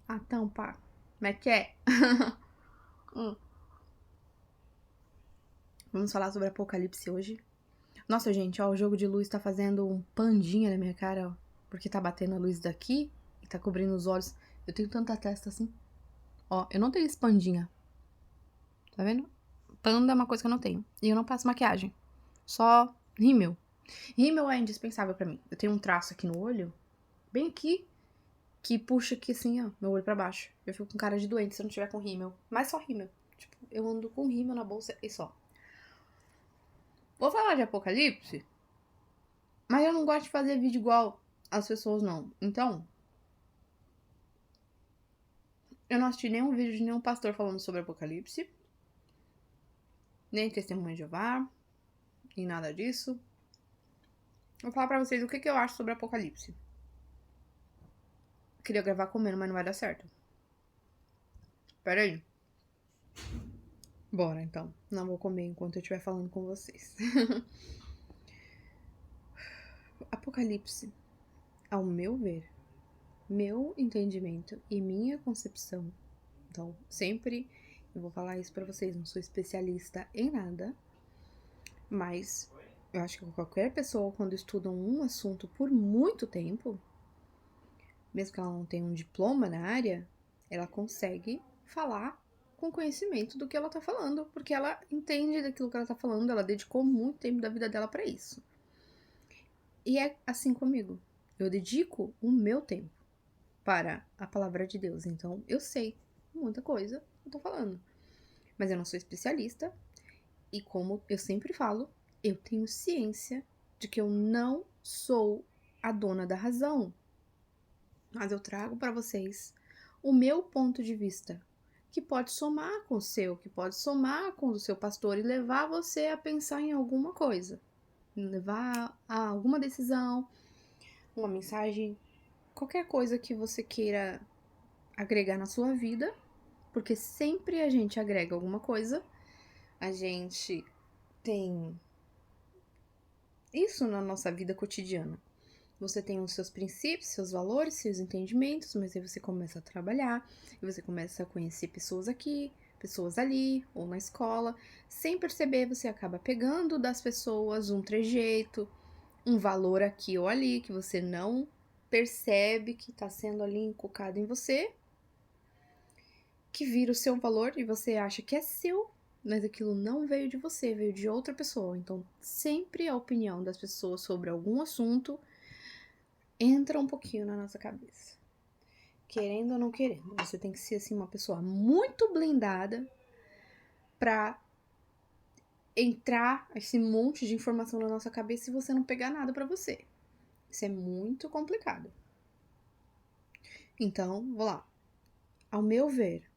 A tampa. Como é que é? Vamos falar sobre Apocalipse hoje. Nossa, gente, ó, o jogo de luz tá fazendo um pandinha na minha cara, ó. Porque tá batendo a luz daqui e tá cobrindo os olhos. Eu tenho tanta testa assim. Ó, eu não tenho esse pandinha. Tá vendo? Panda é uma coisa que eu não tenho. E eu não passo maquiagem. Só rímel. Rímel é indispensável pra mim. Eu tenho um traço aqui no olho, bem aqui, que puxa aqui assim, ó, meu olho pra baixo. Eu fico com cara de doente se eu não tiver com rímel. Mas só rímel. Tipo, eu ando com rímel na bolsa e só. Vou falar de Apocalipse, mas eu não gosto de fazer vídeo igual as pessoas, não. Então, eu não assisti nenhum vídeo de nenhum pastor falando sobre Apocalipse, nem Testemunha de Jeová, e nada disso. Vou falar pra vocês o que eu acho sobre Apocalipse. Queria gravar comendo, mas não vai dar certo. Pera aí. Bora, então. Não vou comer enquanto eu estiver falando com vocês. Apocalipse, ao meu ver, meu entendimento e minha concepção. Então, sempre eu vou falar isso pra vocês. Não sou especialista em nada, mas eu acho que qualquer pessoa, quando estuda um assunto por muito tempo, mesmo que ela não tenha um diploma na área, ela consegue falar com conhecimento do que ela tá falando, porque ela entende daquilo que ela tá falando, ela dedicou muito tempo da vida dela pra isso. E é assim comigo. Eu dedico o meu tempo para a palavra de Deus. Então, eu sei muita coisa que eu tô falando. Mas eu não sou especialista. E como eu sempre falo, eu tenho ciência de que eu não sou a dona da razão. Mas eu trago para vocês o meu ponto de vista, que pode somar com o seu, que pode somar com o do seu pastor e levar você a pensar em alguma coisa, levar a alguma decisão, uma mensagem, qualquer coisa que você queira agregar na sua vida, porque sempre a gente agrega alguma coisa, a gente tem isso na nossa vida cotidiana. Você tem os seus princípios, seus valores, seus entendimentos, mas aí você começa a trabalhar, e você começa a conhecer pessoas aqui, pessoas ali, ou na escola. Sem perceber, você acaba pegando das pessoas um trejeito, um valor aqui ou ali, que você não percebe que está sendo ali inculcado em você, que vira o seu valor e você acha que é seu, mas aquilo não veio de você, veio de outra pessoa. Então, sempre a opinião das pessoas sobre algum assunto entra um pouquinho na nossa cabeça. Querendo ou não querendo, você tem que ser assim uma pessoa muito blindada pra entrar esse monte de informação na nossa cabeça e você não pegar nada pra você. Isso é muito complicado. Então, vou lá. Ao meu ver,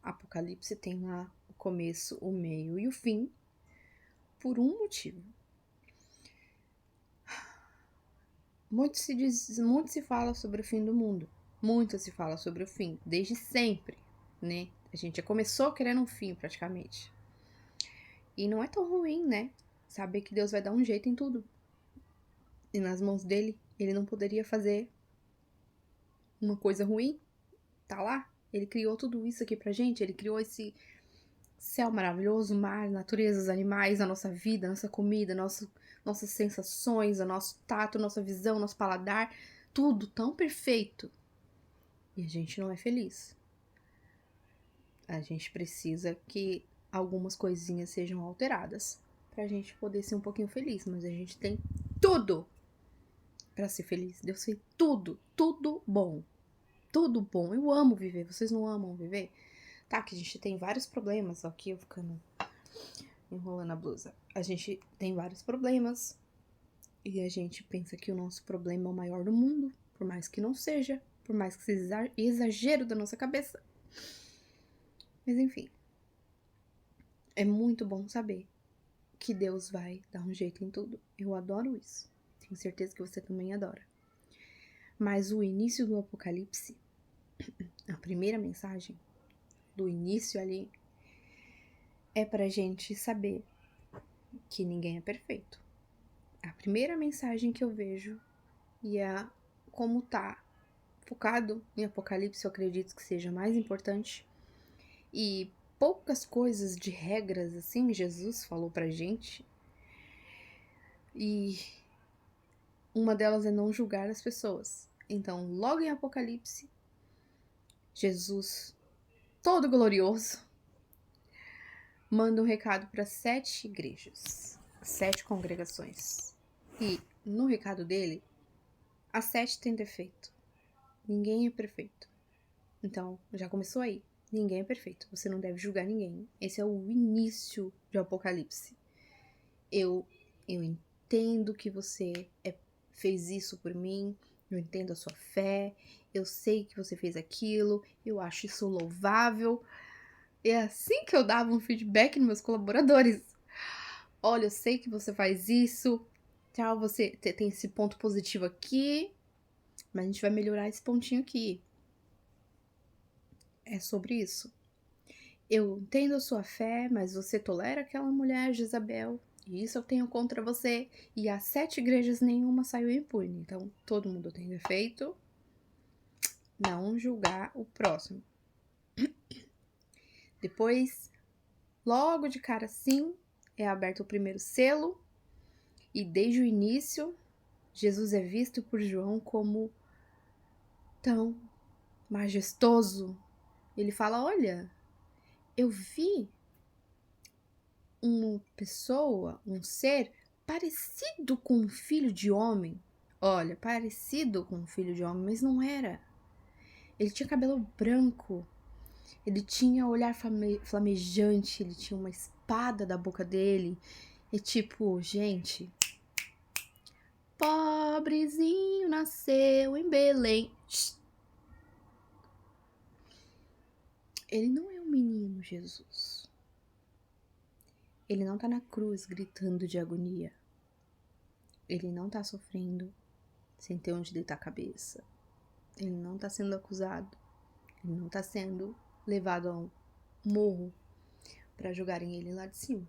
Apocalipse tem lá o começo, o meio e o fim por um motivo. Muito se fala sobre o fim do mundo. Muito se fala sobre o fim, desde sempre, né? A gente já começou querendo um fim, praticamente. E não é tão ruim, né? Saber que Deus vai dar um jeito em tudo. E nas mãos dele, ele não poderia fazer uma coisa ruim. Tá lá. Ele criou tudo isso aqui pra gente. Ele criou esse céu maravilhoso, mar, natureza, os animais, a nossa vida, a nossa comida, nossas sensações, o nosso tato, nossa visão, nosso paladar. Tudo tão perfeito. E a gente não é feliz. A gente precisa que algumas coisinhas sejam alteradas pra gente poder ser um pouquinho feliz. Mas a gente tem tudo pra ser feliz. Deus fez tudo, tudo bom. Tudo bom. Eu amo viver. Vocês não amam viver? Tá, que a gente tem vários problemas. Aqui eu ficando enrolando a blusa. A gente tem vários problemas. E a gente pensa que o nosso problema é o maior do mundo. Por mais que não seja. Por mais que seja exagero da nossa cabeça. Mas enfim. É muito bom saber que Deus vai dar um jeito em tudo. Eu adoro isso. Tenho certeza que você também adora. Mas o início do Apocalipse, a primeira mensagem do início ali, é pra gente saber que ninguém é perfeito. A primeira mensagem que eu vejo e é como tá focado em Apocalipse, eu acredito que seja mais importante. E poucas coisas de regras, assim, Jesus falou pra gente. E uma delas é não julgar as pessoas. Então, logo em Apocalipse, Jesus, todo glorioso, manda um recado para 7 igrejas, 7 congregações. E no recado dele, as 7 têm defeito. Ninguém é perfeito. Então, já começou aí. Ninguém é perfeito. Você não deve julgar ninguém. Esse é o início de Apocalipse. Eu entendo que você fez isso por mim. Eu entendo a sua fé. Eu sei que você fez aquilo. Eu acho isso louvável. É assim que eu dava um feedback nos meus colaboradores. Olha, eu sei que você faz isso. Tal, você tem esse ponto positivo aqui. Mas a gente vai melhorar esse pontinho aqui. É sobre isso. Eu entendo a sua fé, mas você tolera aquela mulher, Jezabel. E isso eu tenho contra você. E as 7 igrejas, nenhuma saiu impune. Então, todo mundo tem defeito. Não julgar o próximo. Depois, logo de cara assim, é aberto o primeiro selo. E desde o início, Jesus é visto por João como tão majestoso. Ele fala, olha, eu vi uma pessoa, um ser parecido com um filho de homem. Olha, parecido com um filho de homem, mas não era. Ele tinha cabelo branco, ele tinha olhar flamejante, ele tinha uma espada da boca dele. E tipo, gente, pobrezinho nasceu em Belém. Ele não é um menino, Jesus. Ele não tá na cruz gritando de agonia. Ele não tá sofrendo sem ter onde deitar a cabeça. Ele não tá sendo acusado. Ele não tá sendo levado a um morro para jogarem ele lá de cima.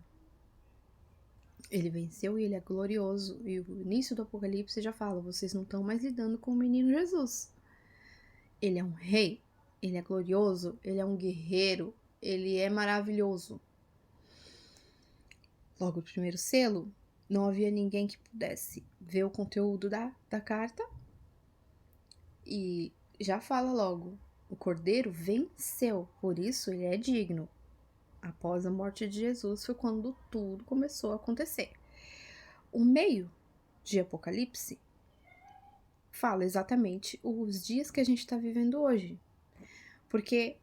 Ele venceu e ele é glorioso. E o início do Apocalipse já fala, vocês não estão mais lidando com o menino Jesus. Ele é um rei, ele é glorioso, ele é um guerreiro, ele é maravilhoso. Logo, o primeiro selo, não havia ninguém que pudesse ver o conteúdo da carta. E já fala logo, o Cordeiro venceu, por isso ele é digno. Após a morte de Jesus foi quando tudo começou a acontecer. O meio de Apocalipse fala exatamente os dias que a gente está vivendo hoje. Porque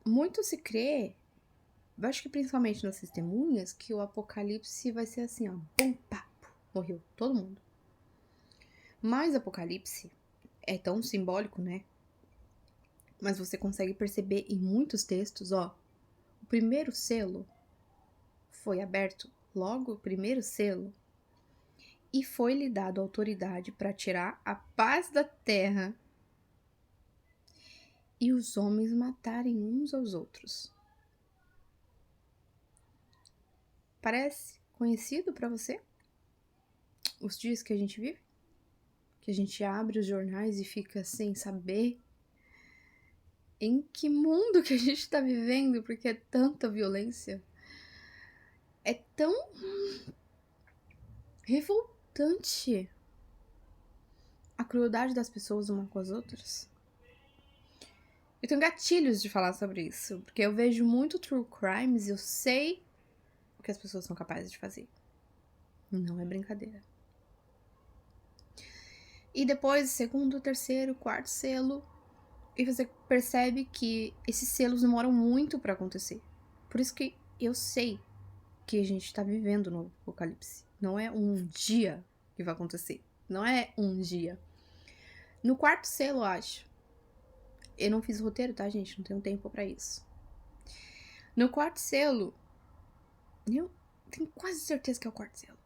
muito se crê, eu acho que principalmente nas testemunhas, que o Apocalipse vai ser assim, ó, bum, papo, morreu todo mundo. Mas Apocalipse é tão simbólico, né? Mas você consegue perceber em muitos textos, ó, o primeiro selo foi aberto, logo o primeiro selo, e foi-lhe dado autoridade para tirar a paz da terra e os homens matarem uns aos outros. Parece conhecido para você? Os dias que a gente vive? Que a gente abre os jornais e fica sem saber em que mundo que a gente está vivendo, porque é tanta violência. É tão revoltante a crueldade das pessoas umas com as outras. Eu tenho gatilhos de falar sobre isso, porque eu vejo muito true crimes e eu sei o que as pessoas são capazes de fazer. Não é brincadeira. E depois, segundo, terceiro, quarto selo, e você percebe que esses selos demoram muito pra acontecer. Por isso que eu sei que a gente tá vivendo no Apocalipse. Não é um dia que vai acontecer. Não é um dia. No quarto selo, eu acho. Eu não fiz o roteiro, tá, gente? Não tenho tempo pra isso. No quarto selo, eu tenho quase certeza que é o quarto selo.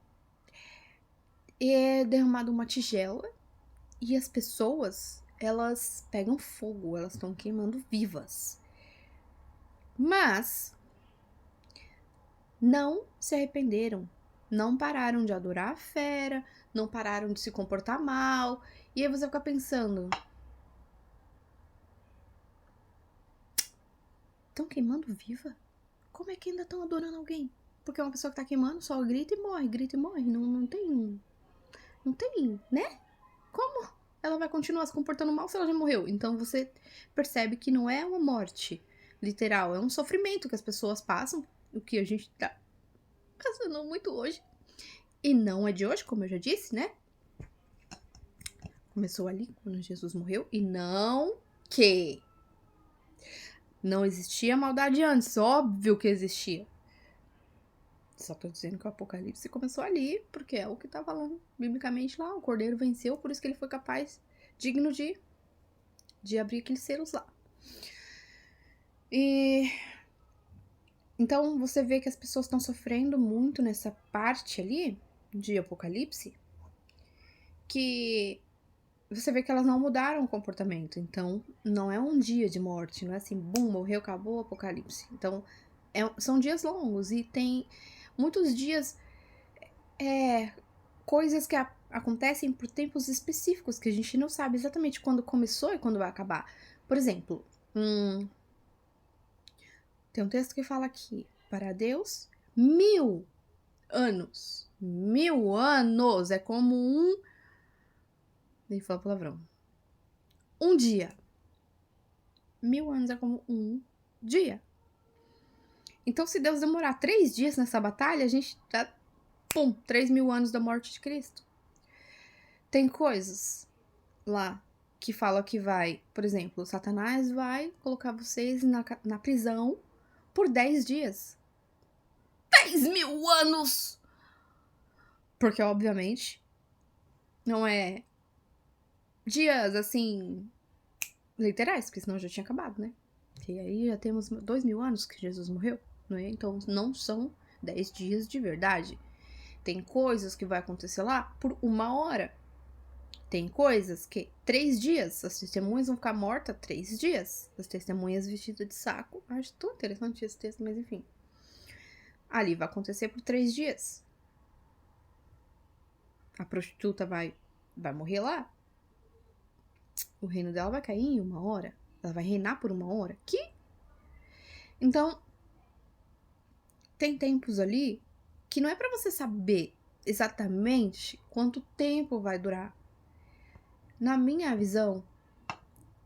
É derramado uma tigela e as pessoas, elas pegam fogo, elas estão queimando vivas. Mas não se arrependeram, não pararam de adorar a fera, não pararam de se comportar mal. E aí você fica pensando, Estão queimando viva? Como é que ainda estão adorando alguém? Porque uma pessoa que tá queimando só grita e morre, grita e morre. Não tem. Não tem, né? Como ela vai continuar se comportando mal se ela já morreu? Então você percebe que não é uma morte literal, é um sofrimento que as pessoas passam, o que a gente tá passando muito hoje. E não é de hoje, como eu já disse, né? Começou ali quando Jesus morreu. E não que não existia maldade antes. Óbvio que existia. Só tô dizendo que o Apocalipse começou ali, porque é o que tá falando biblicamente lá. O Cordeiro venceu, por isso que ele foi capaz, digno de abrir aqueles selos lá. E então você vê que as pessoas estão sofrendo muito nessa parte ali de Apocalipse, que você vê que elas não mudaram o comportamento. Então, não é um dia de morte, não é assim, bum, morreu, acabou o Apocalipse. Então, são dias longos e tem muitos dias, coisas que acontecem por tempos específicos, que a gente não sabe exatamente quando começou e quando vai acabar. Por exemplo, tem um texto que fala aqui, para Deus, 1000 anos. 1000 anos é como um... Nem falar palavrão. Um dia. 1000 anos é como um dia. Então, se Deus demorar 3 dias nessa batalha, a gente tá... Pum! 3000 anos da morte de Cristo. Tem coisas lá que falam que vai... Por exemplo, Satanás vai colocar vocês na prisão por 10 dias. 10.000 anos! Porque, obviamente, não é dias, assim, literais, porque senão já tinha acabado, né? E aí já temos 2000 anos que Jesus morreu, não é? Então não são 10 dias de verdade. Tem coisas que vai acontecer lá por 1 hora. Tem coisas que 3 dias, as testemunhas vão ficar mortas 3 dias. As testemunhas vestidas de saco. Acho tão interessante esse texto, mas enfim. Ali vai acontecer por 3 dias. A prostituta vai morrer lá. O reino dela vai cair em 1 hora. Ela vai reinar por 1 hora. Que? Então, tem tempos ali que não é pra você saber exatamente quanto tempo vai durar. Na minha visão,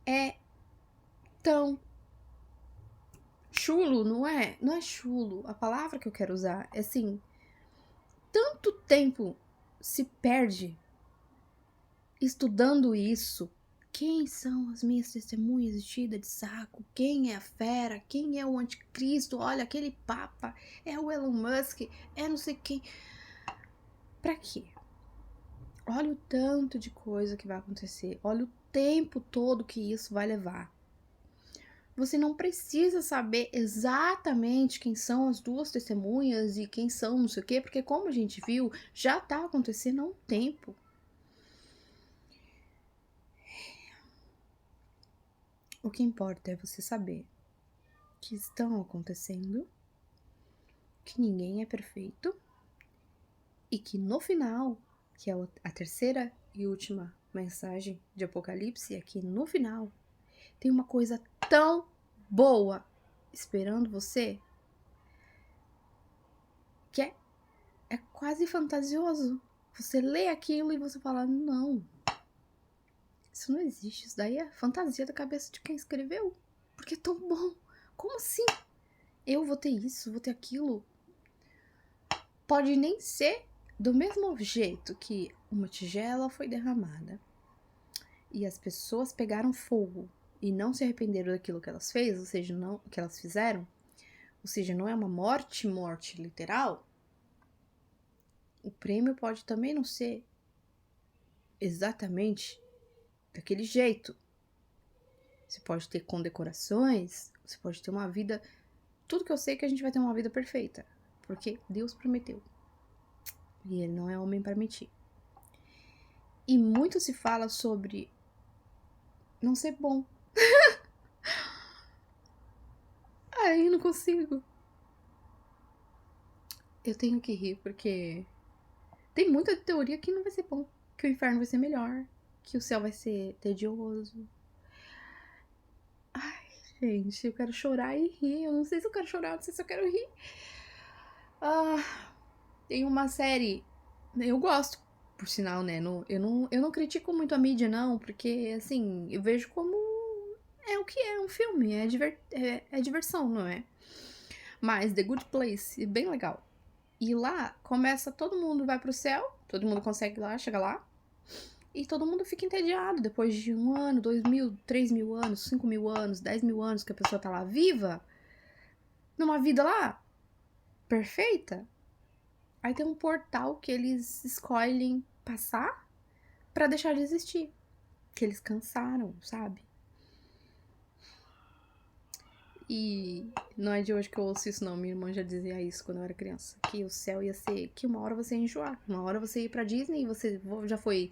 é tão chulo, não é? Não é chulo. A palavra que eu quero usar é assim, tanto tempo se perde estudando isso. Quem são as minhas testemunhas vestidas de saco? Quem é a fera? Quem é o anticristo? Olha, aquele papa, é o Elon Musk, é não sei quem. Pra quê? Olha o tanto de coisa que vai acontecer. Olha o tempo todo que isso vai levar. Você não precisa saber exatamente quem são as duas testemunhas e quem são não sei o quê, porque como a gente viu, já tá acontecendo há um tempo. O que importa é você saber que estão acontecendo, que ninguém é perfeito e que no final, que é a terceira e última mensagem de Apocalipse, é que no final tem uma coisa tão boa esperando você que é quase fantasioso. Você lê aquilo e você fala, não, isso não existe, isso daí é fantasia da cabeça de quem escreveu, porque é tão bom. Como assim? Eu vou ter isso, vou ter aquilo. Pode nem ser do mesmo jeito que uma tigela foi derramada e as pessoas pegaram fogo e não se arrependeram daquilo que elas fez, ou seja, não que elas fizeram, ou seja, não é uma morte literal. O prêmio pode também não ser exatamente daquele jeito. Você pode ter condecorações, você pode ter uma vida... Tudo que eu sei é que a gente vai ter uma vida perfeita, porque Deus prometeu. E Ele não é homem para mentir. E muito se fala sobre não ser bom. Ai, eu não consigo. Eu tenho que rir, porque tem muita teoria que não vai ser bom. Que o inferno vai ser melhor, que o céu vai ser tedioso. Ai, gente. Eu quero chorar e rir. Eu não sei se eu quero chorar, não sei se eu quero rir. Tem uma série. Eu gosto, por sinal, né? Eu não critico muito a mídia, não, porque, assim, eu vejo como é o que é um filme. É diversão, não é? Mas The Good Place é bem legal. E lá começa, todo mundo vai pro céu, todo mundo consegue lá, chega lá. E todo mundo fica entediado depois de 1 ano, 2.000, 3.000 anos, 5.000 anos, 10.000 anos que a pessoa tá lá viva, numa vida lá perfeita. Aí tem um portal que eles escolhem passar pra deixar de existir. Que eles cansaram, sabe? E não é de hoje que eu ouço isso, não. Minha irmã já dizia isso quando eu era criança. Que o céu ia ser. Que uma hora você ia enjoar. Uma hora você ia pra Disney e você já foi,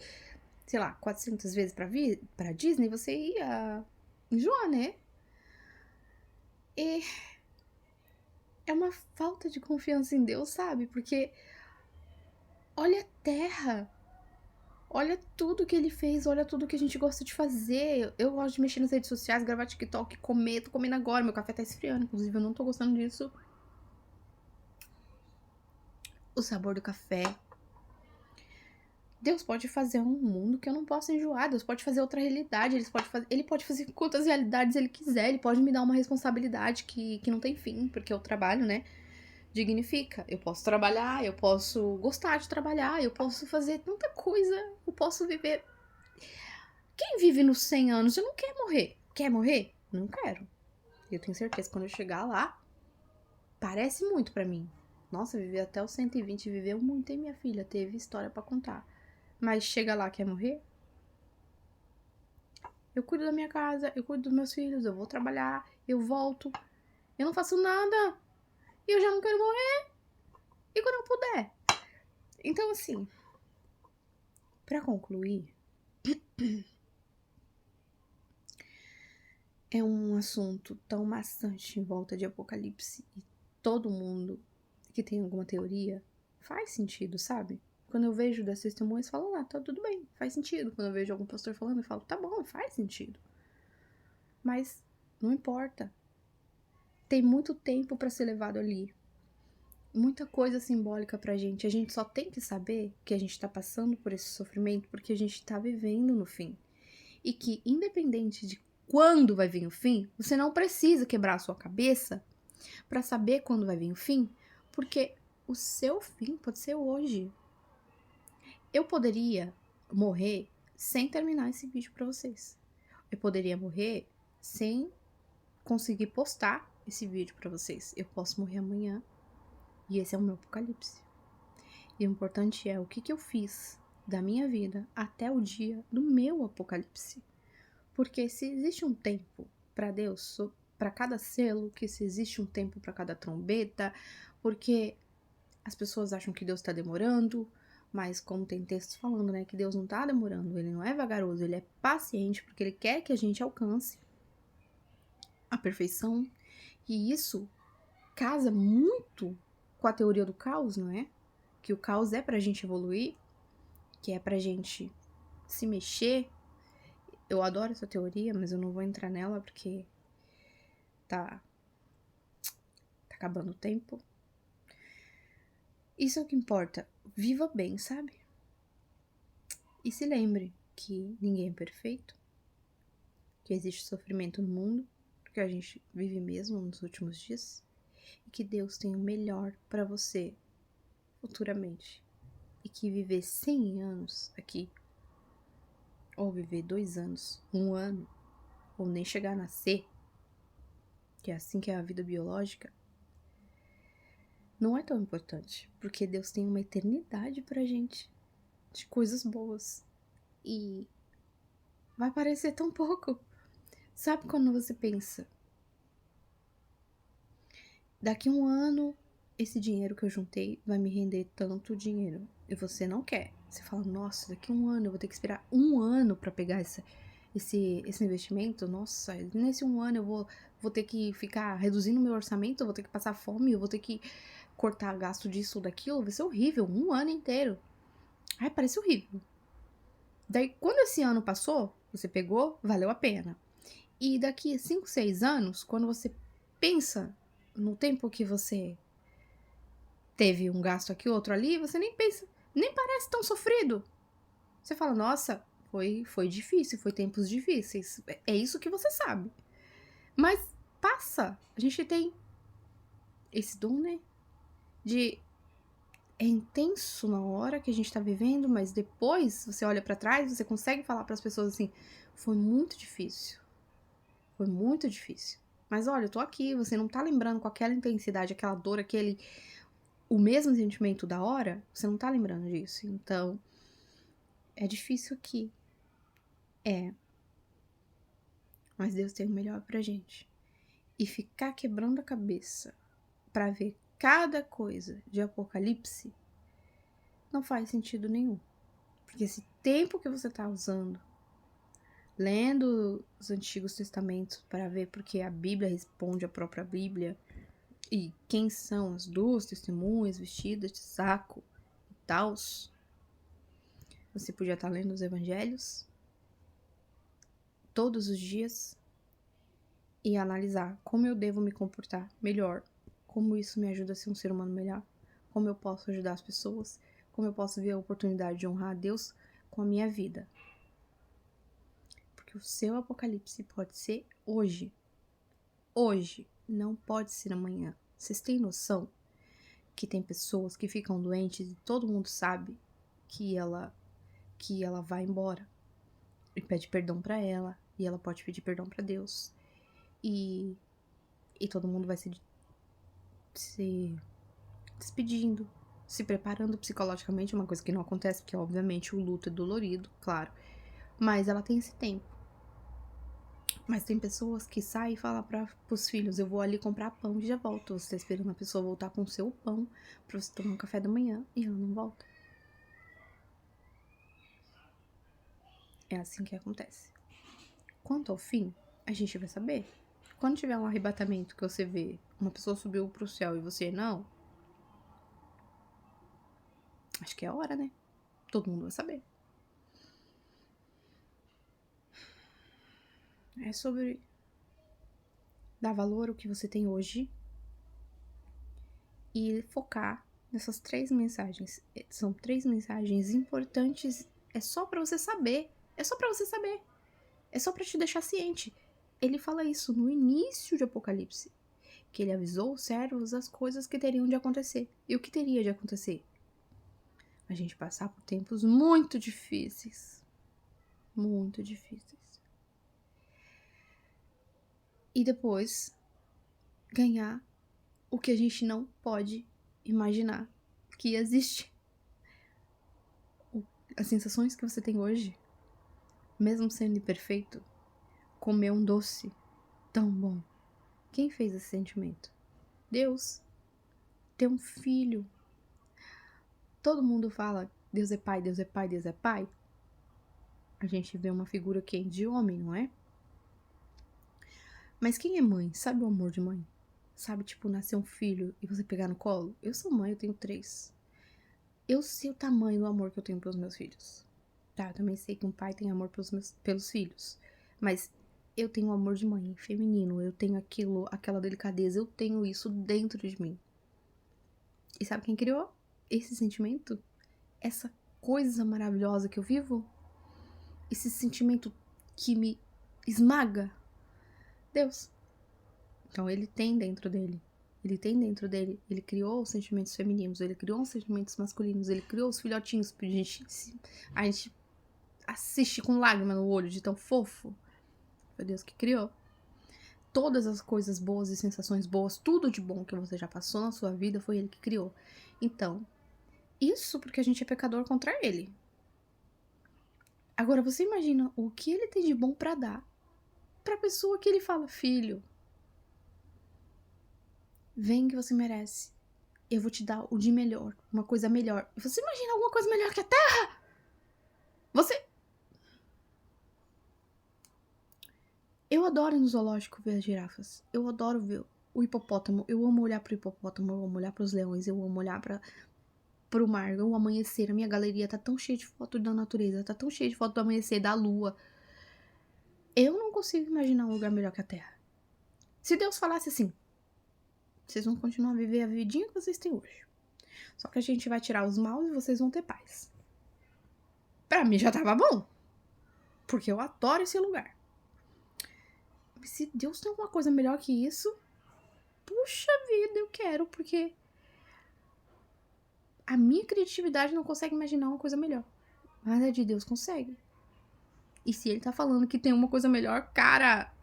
sei lá, 400 vezes pra Disney, você ia enjoar, né? E é uma falta de confiança em Deus, sabe? Porque olha a terra. Olha tudo que ele fez, olha tudo que a gente gosta de fazer. Eu gosto de mexer nas redes sociais, gravar TikTok, comer, tô comendo agora. Meu café tá esfriando, inclusive eu não tô gostando disso. O sabor do café. Deus pode fazer um mundo que eu não posso enjoar. Deus pode fazer outra realidade. Ele pode fazer quantas realidades ele quiser. Ele pode me dar uma responsabilidade que não tem fim, porque eu trabalho, né? Dignifica. Eu posso trabalhar, eu posso gostar de trabalhar, eu posso fazer tanta coisa. Eu posso viver. Quem vive nos 100 anos já não quer morrer. Quer morrer? Não quero. Eu tenho certeza que quando eu chegar lá, parece muito pra mim. Nossa, viver até os 120, viveu muito, hein, minha filha? Teve história pra contar. Mas chega lá, quer morrer? Eu cuido da minha casa, eu cuido dos meus filhos, eu vou trabalhar, eu volto. Eu não faço nada. E eu já não quero morrer. E quando eu puder? Então, assim, pra concluir, é um assunto tão maçante em volta de Apocalipse e todo mundo que tem alguma teoria faz sentido, sabe? Quando eu vejo das testemunhas, eu falo, tá tudo bem, faz sentido. Quando eu vejo algum pastor falando, eu falo, tá bom, faz sentido. Mas não importa. Tem muito tempo pra ser levado ali. Muita coisa simbólica pra gente. A gente só tem que saber que a gente tá passando por esse sofrimento porque a gente tá vivendo no fim. E que, independente de quando vai vir o fim, você não precisa quebrar a sua cabeça pra saber quando vai vir o fim, porque o seu fim pode ser hoje. Eu poderia morrer sem terminar esse vídeo pra vocês. Eu poderia morrer sem conseguir postar esse vídeo pra vocês. Eu posso morrer amanhã. E esse é o meu apocalipse. E o importante é o que eu fiz da minha vida até o dia do meu apocalipse. Porque se existe um tempo para Deus, para cada selo, que se existe um tempo para cada trombeta, porque as pessoas acham que Deus está demorando, mas como tem textos falando, né, que Deus não está demorando, ele não é vagaroso, ele é paciente, porque ele quer que a gente alcance a perfeição. E isso casa muito com a teoria do caos, não é? Que o caos é pra gente evoluir, que é pra gente se mexer. Eu adoro essa teoria, mas eu não vou entrar nela porque tá acabando o tempo. Isso é o que importa. Viva bem, sabe? E se lembre que ninguém é perfeito, que existe sofrimento no mundo, que a gente vive mesmo nos últimos dias, e que Deus tem o melhor pra você futuramente. E que viver 100 anos aqui, ou viver 2 anos, 1 ano, ou nem chegar a nascer, que é assim que é a vida biológica, não é tão importante, porque Deus tem uma eternidade pra gente, de coisas boas, e vai parecer tão pouco. Sabe quando você pensa, daqui 1 ano, esse dinheiro que eu juntei vai me render tanto dinheiro, e você não quer. Você fala, nossa, daqui 1 ano eu vou ter que esperar 1 ano pra pegar esse investimento. Nossa, nesse 1 ano eu vou ter que ficar reduzindo meu orçamento, eu vou ter que passar fome, eu vou ter que cortar gasto disso ou daquilo, vai ser horrível, 1 ano inteiro. Ai, parece horrível. Daí, quando esse ano passou, você pegou, valeu a pena. E daqui a 5, 6 anos, quando você pensa no tempo que você teve um gasto aqui, outro ali, você nem pensa, nem parece tão sofrido. Você fala, nossa, foi difícil, foi tempos difíceis. É isso que você sabe. Mas passa. A gente tem esse dom, né? De é intenso na hora que a gente tá vivendo, mas depois você olha pra trás, você consegue falar pras pessoas assim, foi muito difícil. Foi muito difícil. Mas olha, eu tô aqui, você não tá lembrando com aquela intensidade, aquela dor, o mesmo sentimento da hora, você não tá lembrando disso. Então, é difícil aqui. É. Mas Deus tem o melhor pra gente. E ficar quebrando a cabeça pra ver cada coisa de Apocalipse não faz sentido nenhum. Porque esse tempo que você tá usando, lendo os Antigos Testamentos para ver porque a Bíblia responde a própria Bíblia, e quem são as duas testemunhas vestidas de saco e tals, você podia estar lendo os evangelhos todos os dias e analisar como eu devo me comportar melhor, como isso me ajuda a ser um ser humano melhor, como eu posso ajudar as pessoas, como eu posso ver a oportunidade de honrar a Deus com a minha vida. Porque o seu apocalipse pode ser hoje. Hoje, não pode ser amanhã. Vocês têm noção que tem pessoas que ficam doentes e todo mundo sabe que ela vai embora e pede perdão pra ela, e ela pode pedir perdão pra Deus, e todo mundo vai se despedindo, se preparando psicologicamente, uma coisa que não acontece, porque obviamente o luto é dolorido, claro, mas ela tem esse tempo. Mas tem pessoas que saem e falam pros filhos, eu vou ali comprar pão e já volto. Você tá esperando a pessoa voltar com o seu pão pra você tomar um café da manhã e ela não volta. É assim que acontece. Quanto ao fim, a gente vai saber. Quando tiver um arrebatamento que você vê uma pessoa subiu pro céu e você não, acho que é a hora, né? Todo mundo vai saber. É sobre dar valor ao que você tem hoje e focar nessas 3 mensagens. São 3 mensagens importantes. É só pra você saber. É só pra você saber. É só pra te deixar ciente. Ele fala isso no início de Apocalipse. Que ele avisou os servos as coisas que teriam de acontecer. E o que teria de acontecer? A gente passar por tempos muito difíceis. Muito difíceis. E depois ganhar o que a gente não pode imaginar que existe. As sensações que você tem hoje, mesmo sendo imperfeito, comer um doce tão bom. Quem fez esse sentimento? Deus. Ter um filho. Todo mundo fala, Deus é pai, Deus é pai, Deus é pai. A gente vê uma figura que é de homem, não é? Mas quem é mãe? Sabe o amor de mãe? Sabe, tipo, nascer um filho e você pegar no colo? Eu sou mãe, eu tenho 3. Eu sei o tamanho do amor que eu tenho pelos meus filhos. Tá, eu também sei que um pai tem amor pelos filhos. Mas eu tenho amor de mãe feminino. Eu tenho aquela delicadeza. Eu tenho isso dentro de mim. E sabe quem criou esse sentimento? Essa coisa maravilhosa que eu vivo? Esse sentimento que me esmaga? Deus. Então ele tem dentro dele. Ele tem dentro dele. Ele criou os sentimentos femininos. Ele criou os sentimentos masculinos. Ele criou os filhotinhos. A gente assiste com lágrima no olho de tão fofo. Foi Deus que criou. Todas as coisas boas e sensações boas, tudo de bom que você já passou na sua vida, foi Ele que criou. Então, isso porque a gente é pecador contra Ele. Agora, você imagina o que Ele tem de bom pra dar pra pessoa que Ele fala, filho, vem que você merece. Eu vou te dar o de melhor, uma coisa melhor. Você imagina alguma coisa melhor que a Terra? Eu adoro ir no zoológico ver as girafas. Eu adoro ver o hipopótamo. Eu amo olhar pro hipopótamo, eu amo olhar pros leões, eu amo olhar pro mar, o amanhecer. A minha galeria tá tão cheia de fotos da natureza, tá tão cheia de fotos do amanhecer, da lua. Eu não consigo imaginar um lugar melhor que a Terra. Se Deus falasse assim, vocês vão continuar a viver a vidinha que vocês têm hoje. Só que a gente vai tirar os maus e vocês vão ter paz. Pra mim já tava bom. Porque eu adoro esse lugar. Mas se Deus tem alguma coisa melhor que isso, puxa vida, eu quero, porque a minha criatividade não consegue imaginar uma coisa melhor. Mas a de Deus consegue. E se ele tá falando que tem uma coisa melhor, cara,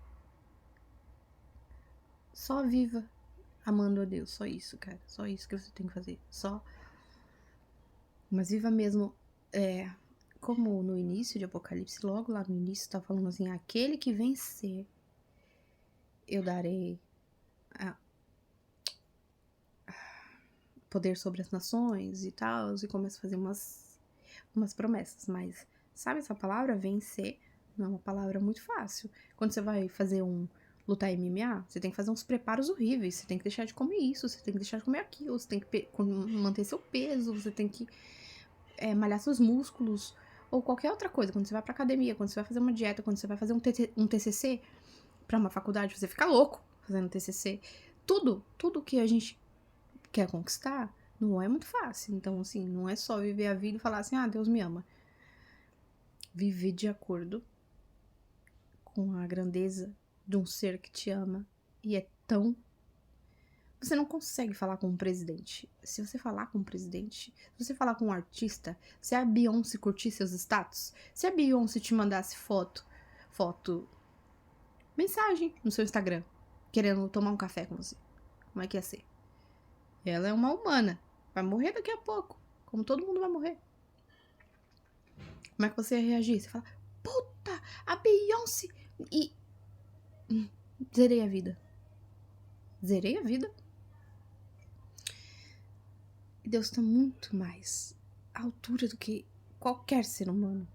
só viva amando a Deus. Só isso, cara. Só isso que você tem que fazer. Só. Mas viva mesmo. Como no início de Apocalipse, logo lá no início, tá falando assim: aquele que vencer, eu darei poder sobre as nações e tal. E começa a fazer umas promessas. Mas sabe essa palavra, vencer? Não é uma palavra muito fácil. Quando você vai fazer lutar MMA, você tem que fazer uns preparos horríveis. Você tem que deixar de comer isso, você tem que deixar de comer aquilo, você tem que manter seu peso, você tem que malhar seus músculos, ou qualquer outra coisa. Quando você vai pra academia, quando você vai fazer uma dieta, quando você vai fazer um TCC pra uma faculdade, você fica louco fazendo TCC. Tudo que a gente quer conquistar não é muito fácil. Então, assim, não é só viver a vida e falar assim, Deus me ama. Viver de acordo com a grandeza de um ser que te ama e é tão... Você não consegue falar com um presidente. Se você falar com um presidente, se você falar com um artista, se a Beyoncé curtir seus status, se a Beyoncé te mandasse foto, mensagem no seu Instagram, querendo tomar um café com você, como é que ia ser? Ela é uma humana, vai morrer daqui a pouco, como todo mundo vai morrer. Como é que você ia reagir? Você fala, puta, a Beyoncé e... Zerei a vida. Zerei a vida. E Deus está muito mais à altura do que qualquer ser humano.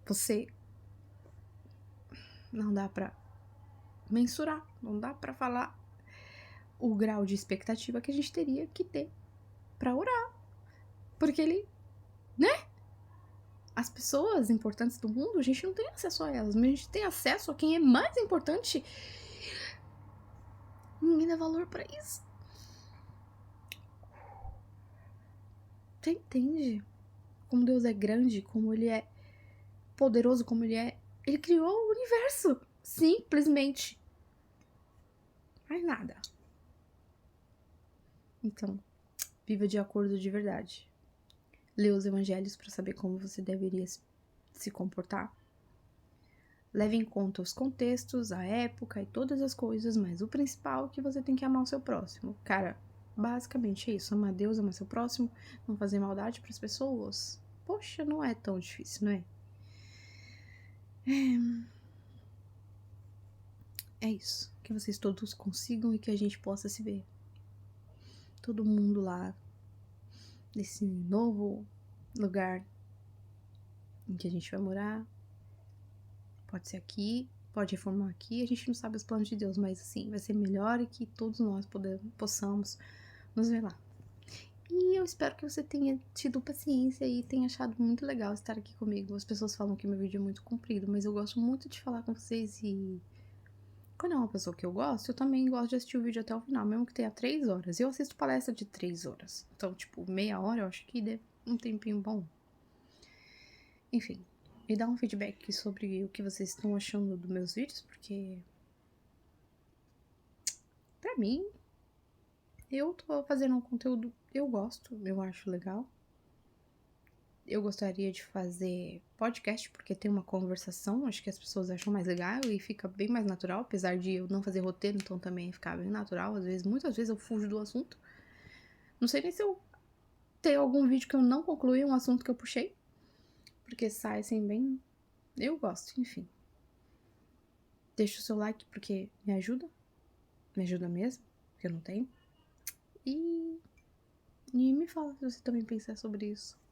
Você não dá pra mensurar, não dá pra falar o grau de expectativa que a gente teria que ter pra orar. Porque ele, né? As pessoas importantes do mundo, a gente não tem acesso a elas, mas a gente tem acesso a quem é mais importante. Ninguém dá valor pra isso. Você entende como Deus é grande, como ele é poderoso, como ele é... Ele criou o universo, simplesmente. Mais nada. Então, viva de acordo de verdade. Lê os evangelhos para saber como você deveria se comportar. Leve em conta os contextos, a época e todas as coisas, mas o principal é que você tem que amar o seu próximo. Cara, basicamente é isso. Amar Deus, amar seu próximo, não fazer maldade para as pessoas. Poxa, não é tão difícil, não é? É isso. Que vocês todos consigam e que a gente possa se ver. Todo mundo lá, nesse novo lugar em que a gente vai morar. Pode ser aqui, pode reformar aqui. A gente não sabe os planos de Deus, mas assim, vai ser melhor e que todos nós possamos nos ver lá. E eu espero que você tenha tido paciência e tenha achado muito legal estar aqui comigo. As pessoas falam que meu vídeo é muito comprido, mas eu gosto muito de falar com vocês e... Quando é uma pessoa que eu gosto, eu também gosto de assistir o vídeo até o final, mesmo que tenha 3 horas. Eu assisto palestra de 3 horas. Então, tipo, meia hora eu acho que dê um tempinho bom. Enfim, me dá um feedback sobre o que vocês estão achando dos meus vídeos, porque... Pra mim, eu tô fazendo um conteúdo que eu gosto, eu acho legal. Eu gostaria de fazer podcast, porque tem uma conversação, acho que as pessoas acham mais legal e fica bem mais natural, apesar de eu não fazer roteiro, então também ficar bem natural. Muitas vezes eu fujo do assunto. Não sei nem se eu tenho algum vídeo que eu não concluí um assunto que eu puxei, porque sai assim bem... Eu gosto, enfim. Deixa o seu like, porque me ajuda mesmo, porque eu não tenho. E me fala se você também pensa sobre isso.